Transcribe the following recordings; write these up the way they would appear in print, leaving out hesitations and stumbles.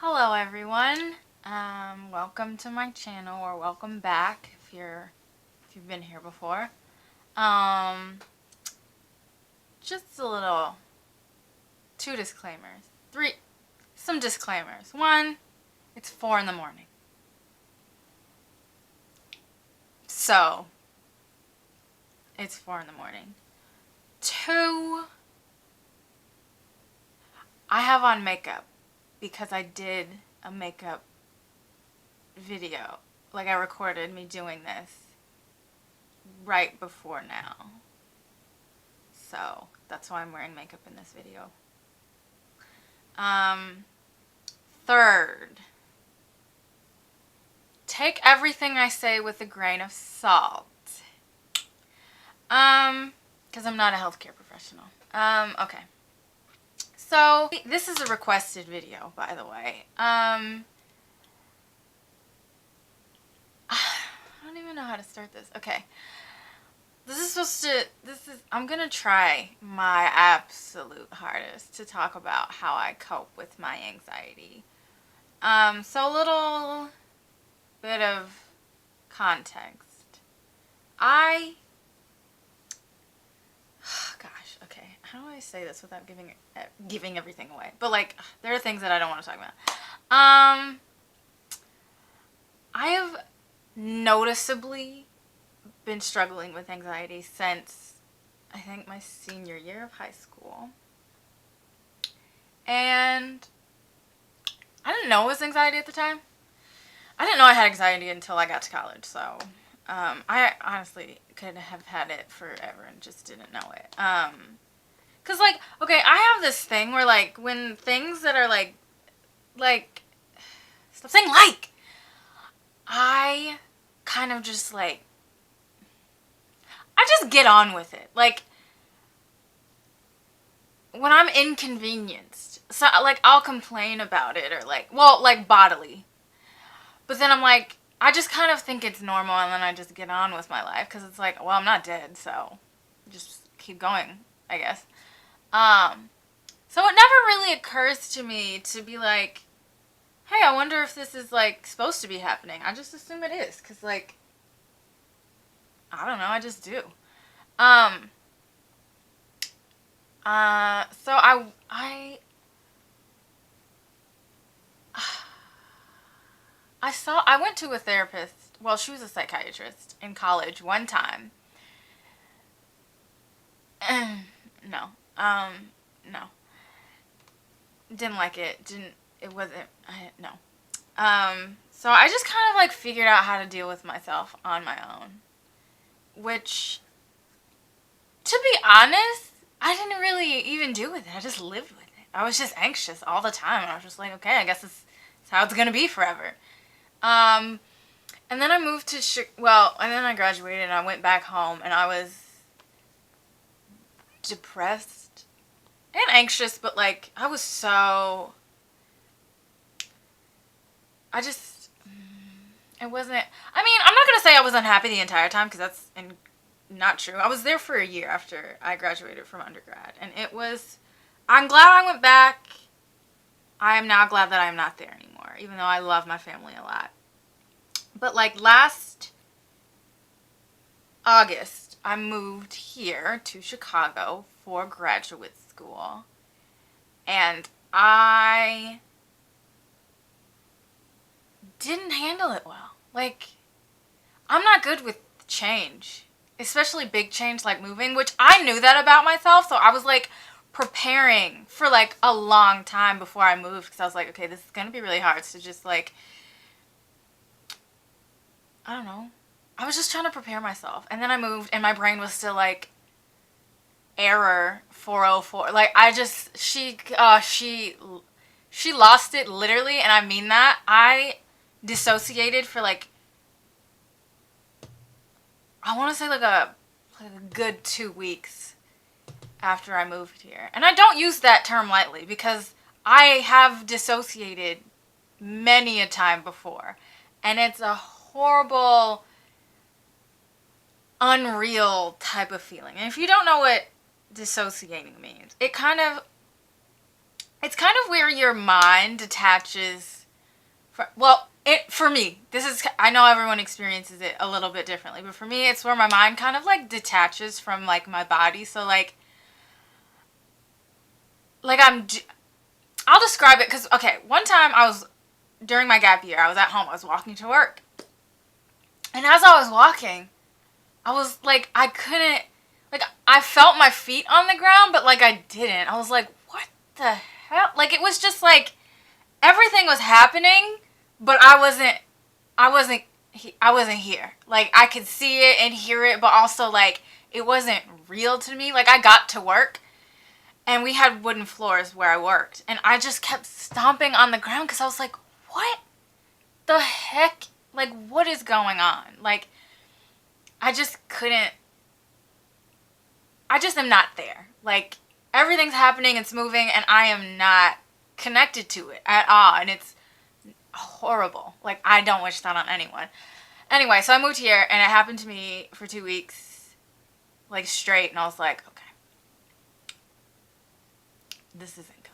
Hello everyone. Welcome to my channel, or welcome back if you've been here before. Um just a little some disclaimers. One, it's 4 in the morning. So it's 4 in the morning. Two, I have on makeup because I did a makeup video. Like, I recorded me doing this right before now. So that's why I'm wearing makeup in this video. Third, take everything I say with a grain of salt. Because I'm not a healthcare professional. Okay. So, this is a requested video, by the way. I don't even know how to start this. Okay. I'm gonna try my absolute hardest to talk about how I cope with my anxiety. So a little bit of context. Gosh, okay. How do I say this without giving everything away? But like, there are things that I don't want to talk about. I have noticeably been struggling with anxiety since I think my senior year of high school. And I didn't know it was anxiety at the time. I didn't know I had anxiety until I got to college, so I honestly could have had it forever and just didn't know it. Cause like, okay, I have this thing where like, when things that are like, stop saying like, I kind of just like, I just get on with it. Like, when I'm inconvenienced, so like, I'll complain about it, or like, well, like bodily. But then I'm like, I just kind of think it's normal, and then I just get on with my life, because it's like, well, I'm not dead, so just keep going, I guess. So it never really occurs to me to be like, hey, I wonder if this is like supposed to be happening. I just assume it is, because like, I don't know, I just do. So I went to a therapist. Well, she was a psychiatrist in college one time. No. No. Didn't like it. It wasn't, no. So I just kind of like figured out how to deal with myself on my own. Which, to be honest, I didn't really even do with it. I just lived with it. I was just anxious all the time. And I was just like, okay, I guess it's how it's gonna be forever. And then I moved to and then I graduated and I went back home, and I was depressed and anxious, but like, I was so, it wasn't, I mean, I'm not gonna say I was unhappy the entire time, because that's not true. I was there for a year after I graduated from undergrad, and I'm glad I went back. I am now glad that I'm not there anymore, even though I love my family a lot. But like, last August, I moved here to Chicago for graduate school, and I didn't handle it well. Like, I'm not good with change, especially big change like moving, which I knew that about myself, so I was like preparing for like a long time before I moved, because I was like, okay, this is gonna be really hard, so just like, I don't know. I was just trying to prepare myself. And then I moved, and my brain was still like, error 404. Like, she lost it, literally, and I mean that. I dissociated for like, I want to say like a good 2 weeks after I moved here. And I don't use that term lightly, because I have dissociated many a time before. And it's a horrible, unreal type of feeling. And if you don't know what dissociating means, it kind of, it's kind of where your mind detaches. Well, for me, this is, I know everyone experiences it a little bit differently, but for me, it's where my mind kind of like detaches from like my body. So like I'll describe it because, okay, one time during my gap year, I was at home, I was walking to work. And as I was walking, I was like, I couldn't, like, I felt my feet on the ground, but like I didn't. I was like, what the hell? Like, it was just like everything was happening, but I wasn't, I wasn't here. Like, I could see it and hear it, but also like it wasn't real to me. Like, I got to work and we had wooden floors where I worked, and I just kept stomping on the ground because I was like, what the heck? Like, what is going on? Like, I just couldn't, I just am not there. Like, everything's happening, it's moving, and I am not connected to it at all, and it's horrible. Like, I don't wish that on anyone. Anyway, so I moved here, and it happened to me for 2 weeks, like, straight, and I was like, okay, this isn't good.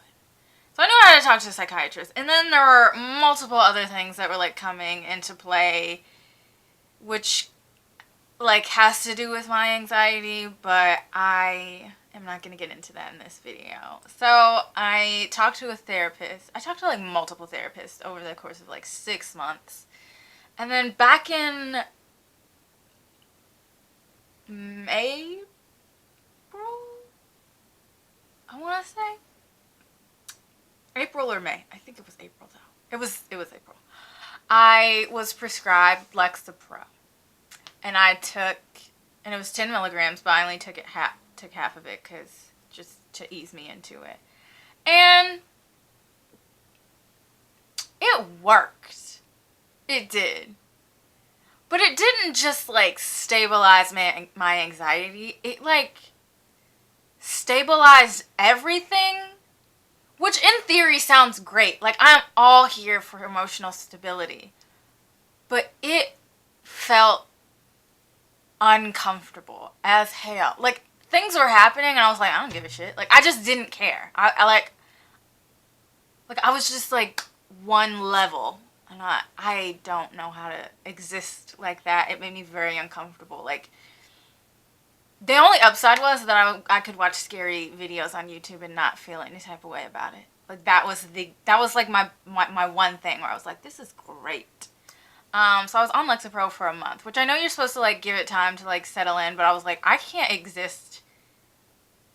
So I knew I had to talk to a psychiatrist, and then there were multiple other things that were, like, coming into play, which, like, has to do with my anxiety, but I am not going to get into that in this video. So I talked to a therapist. I talked to, like, multiple therapists over the course of, like, 6 months. And then back in April, I want to say April or May. I think it was April though. It was April. I was prescribed Lexapro, and and it was 10 milligrams, but I only took half of it because just to ease me into it, and it worked. It did. But it didn't just, like, stabilize my anxiety. It, like, stabilized everything, which in theory sounds great. Like, I'm all here for emotional stability. But it felt uncomfortable as hell. Like, things were happening, and I was like, I don't give a shit. Like, I just didn't care. I was just, like, one level. And I don't know how to exist like that. It made me very uncomfortable. Like, the only upside was that I could watch scary videos on YouTube and not feel any type of way about it. Like, that was like my one thing where I was like, this is great. So I was on Lexapro for a month, which I know you're supposed to, like, give it time to, like, settle in, but I was like, I can't exist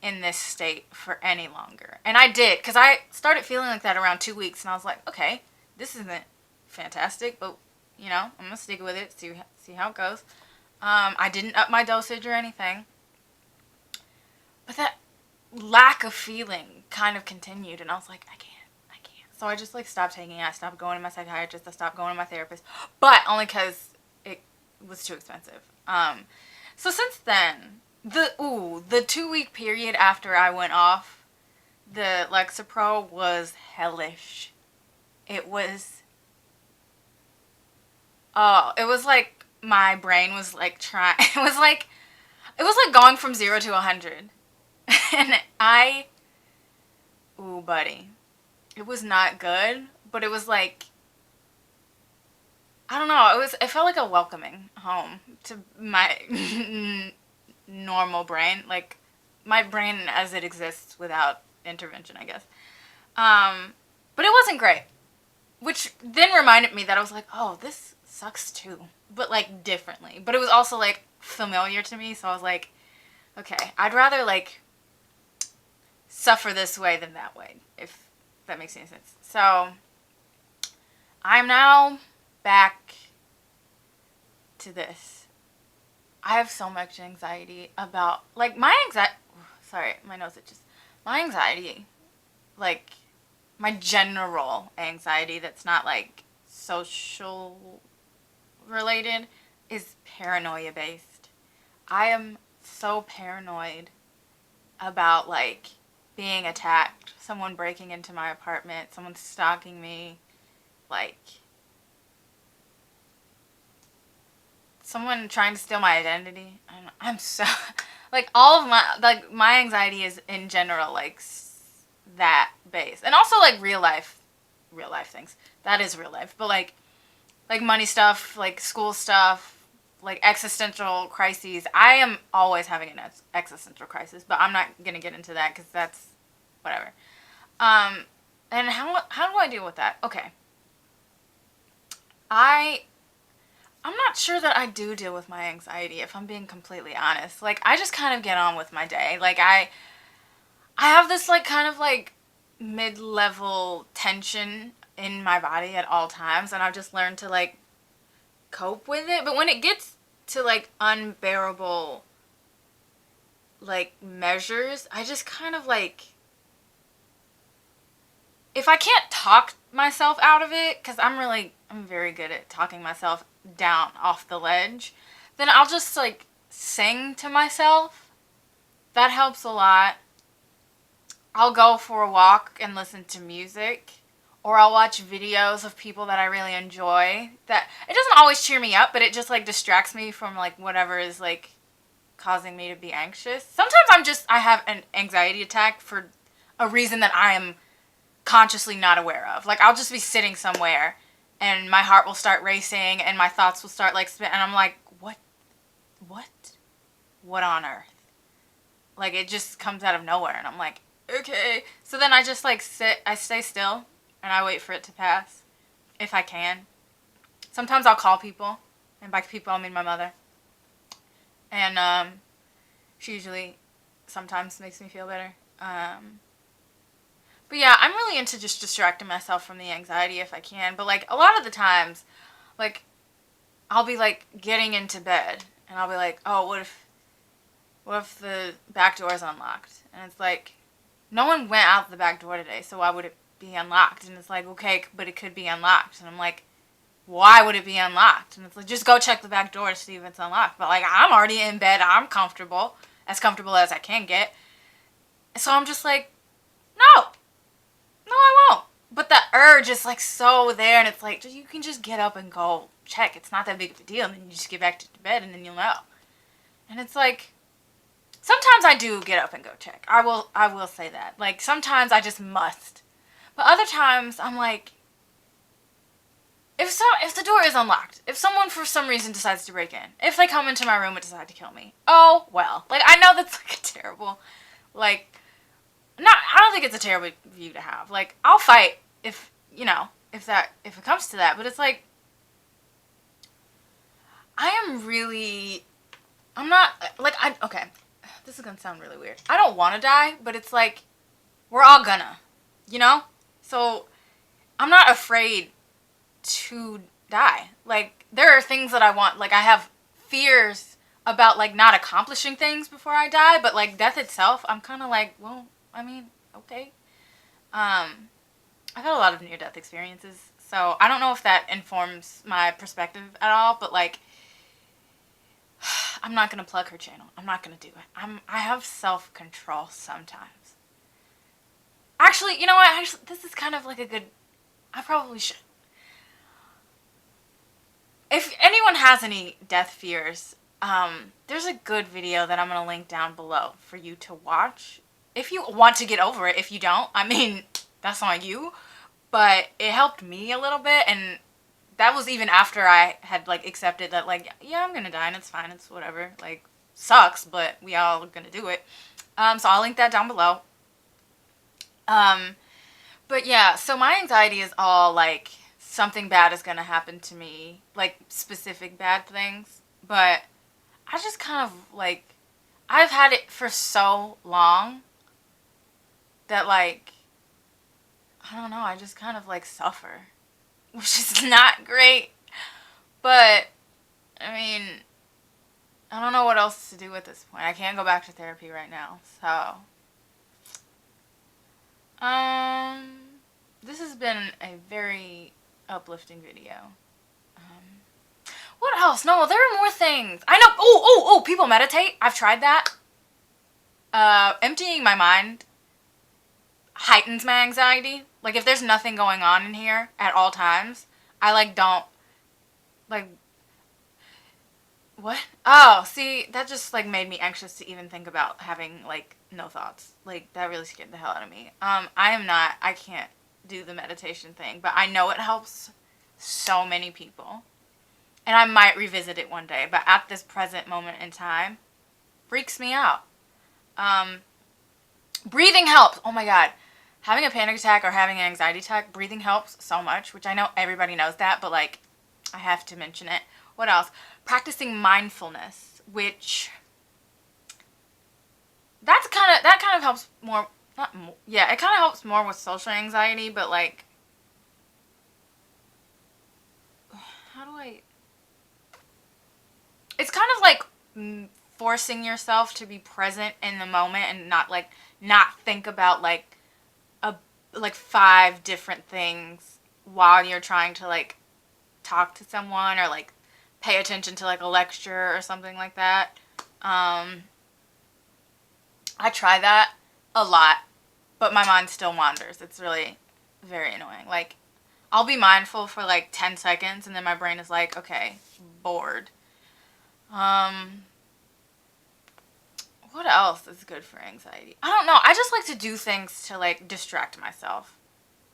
in this state for any longer. And I did, because I started feeling like that around 2 weeks, and I was like, okay, this isn't fantastic, but, you know, I'm gonna stick with it, see how it goes. I didn't up my dosage or anything, but that lack of feeling kind of continued, and I was like, I can't. So I just, like, stopped taking it. I stopped going to my psychiatrist. I stopped going to my therapist, but only because it was too expensive. So since then, the 2-week period after I went off the Lexapro was hellish. It was like my brain was, like, trying. It was like going from 0 to 100, and buddy. It was not good, but it was like, I don't know, it felt like a welcoming home to my normal brain, like my brain as it exists without intervention, I guess. But it wasn't great, which then reminded me that I was like, oh, this sucks too, but, like, differently. But it was also, like, familiar to me, so I was like, okay, I'd rather, like, suffer this way than that way, if that makes any sense. So I'm now back to this. I have so much anxiety about, like, sorry, my nose itches. My anxiety, like, my general anxiety that's not, like, social related, is paranoia based. I am so paranoid about, like, being attacked, someone breaking into my apartment, someone stalking me, like, someone trying to steal my identity. I'm so, like, all of my, like, my anxiety is in general, like, that base. And also like real life things. That is real life. But like money stuff, like school stuff, like existential crises. I am always having an existential crisis, but I'm not going to get into that because that's whatever. And how do I deal with that? Okay. I'm not sure that I do deal with my anxiety, if I'm being completely honest. Like, I just kind of get on with my day. Like, I have this, like, kind of, like, mid-level tension in my body at all times, and I've just learned to, like, cope with it. But when it gets to, like, unbearable, like, measures, I just kind of, like, if I can't talk myself out of it, because I'm very good at talking myself down off the ledge, then I'll just, like, sing to myself. That helps a lot. I'll go for a walk and listen to music, or I'll watch videos of people that I really enjoy. That it doesn't always cheer me up, but it just, like, distracts me from, like, whatever is, like, causing me to be anxious. Sometimes I have an anxiety attack for a reason that I am consciously not aware of. Like, I'll just be sitting somewhere and my heart will start racing and my thoughts will start, like, spin, and I'm like, what on earth? Like, it just comes out of nowhere, and I'm like, okay. So then I just, like, I stay still and I wait for it to pass if I can. Sometimes I'll call people, and by people I mean my mother, and she usually sometimes makes me feel better. But yeah, I'm really into just distracting myself from the anxiety if I can. But, like, a lot of the times, like, I'll be, like, getting into bed, and I'll be like, oh, what if the back door is unlocked? And it's like, no one went out the back door today, so why would it be unlocked? And it's like, okay, but it could be unlocked. And I'm like, why would it be unlocked? And it's like, just go check the back door to see if it's unlocked. But, like, I'm already in bed. I'm comfortable as I can get. So I'm just like, no, I won't. But the urge is, like, so there, and it's like, you can just get up and go check. It's not that big of a deal, and then you just get back to bed, and then you'll know. And it's like, sometimes I do get up and go check. I will say that. Like, sometimes I just must. But other times, I'm like, if the door is unlocked, if someone for some reason decides to break in, if they come into my room and decide to kill me, oh, well. Like, I know that's, like, a terrible, like, I don't think it's a terrible view to have. Like, I'll fight if it comes to that. But it's like, I'm not, like, okay, this is gonna sound really weird. I don't want to die, but it's like, we're all gonna, you know? So, I'm not afraid to die. Like, there are things that I want, like, I have fears about, like, not accomplishing things before I die, but, like, death itself, I'm kind of like, well, I mean, okay. I've had a lot of near-death experiences, so I don't know if that informs my perspective at all, but, like, I'm not going to plug her channel. I'm not going to do it. I have self-control sometimes. Actually, you know what? This is kind of like a good, I probably should. If anyone has any death fears, there's a good video that I'm going to link down below for you to watch. If you want to get over it. If you don't, I mean, that's on you. But it helped me a little bit, and that was even after I had, like, accepted that, like, yeah, I'm gonna die, and it's fine, it's whatever. Like, sucks, but we all gonna do it. So I'll link that down below. But yeah, so my anxiety is all, like, something bad is gonna happen to me. Like, specific bad things. But I just kind of, like, I've had it for so long that, like, I don't know, I just kind of, like, suffer. Which is not great. But, I mean, I don't know what else to do at this point. I can't go back to therapy right now. So, this has been a very uplifting video. What else? No, there are more things. I know. Oh, people meditate. I've tried that. Emptying my mind heightens my anxiety. Like, if there's nothing going on in here at all times, I, like, don't, like, What? Oh, see, that just like made me anxious to even think about having like no thoughts. Like that really scared the hell out of me. I can't do the meditation thing, but I know it helps so many people. And I might revisit it one day, but at this present moment in time, freaks me out. Um, Breathing helps. Oh my god. Having a panic attack or having an anxiety attack, breathing helps so much, which I know everybody knows that, but like I have to mention it. What else? Practicing mindfulness, which that kind of helps more, not more, yeah, it kind of helps more with social anxiety, but like how do I it's kind of like forcing yourself to be present in the moment and not think about a like five different things while you're trying to like talk to someone or like pay attention to like a lecture or something like that. I try that a lot, but my mind still wanders. It's really very annoying. Like I'll be mindful for like 10 seconds and then my brain is like, okay, bored. Um what else is good for anxiety? I don't know. I just like to do things to like distract myself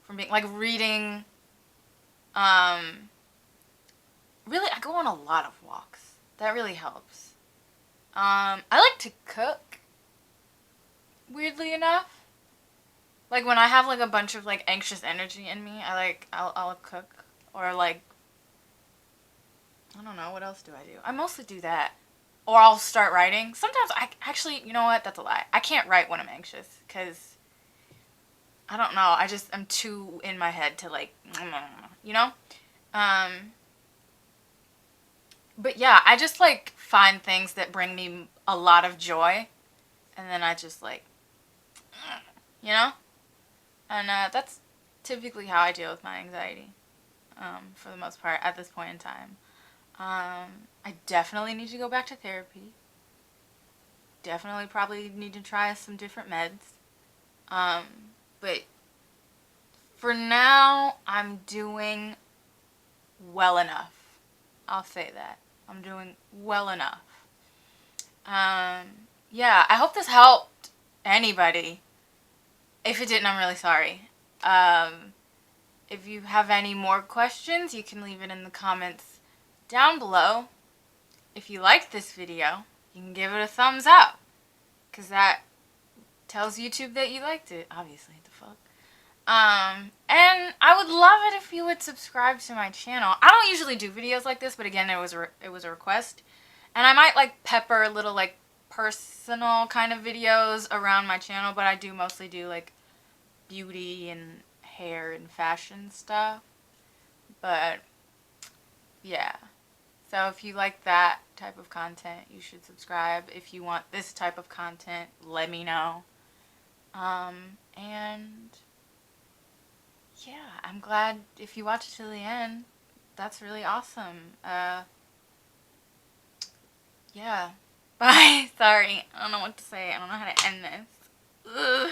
from being like reading. Um Really, I go on a lot of walks. That really helps. I like to cook, weirdly enough. Like when I have like a bunch of like anxious energy in me, I'll cook or like I don't know, what else do I do? I mostly do that. Or I'll start writing. Sometimes I actually, you know what? That's a lie. I can't write when I'm anxious cuz I don't know. I'm too in my head to like, you know? Um but yeah, I just like find things that bring me a lot of joy and then I just like, you know? And that's typically how I deal with my anxiety, for the most part, at this point in time. I definitely need to go back to therapy. Definitely probably need to try some different meds. Um, but for now, I'm doing well enough. I'll say that. I'm doing well enough. Um, yeah, I hope this helped anybody. If it didn't, I'm really sorry. If you have any more questions, you can leave it in the comments down below. If you liked this video, you can give it a thumbs up, because that tells YouTube that you liked it, obviously, the fuck. And I would love it if you would subscribe to my channel. I don't usually do videos like this, but again, it was a request. And I might like pepper little like personal kind of videos around my channel, but I do mostly do like beauty and hair and fashion stuff. But yeah, so if you like that type of content, you should subscribe. If you want this type of content, let me know. And yeah, I'm glad if you watch it to the end. That's really awesome. Yeah. Bye. Sorry. I don't know what to say. I don't know how to end this. Ugh.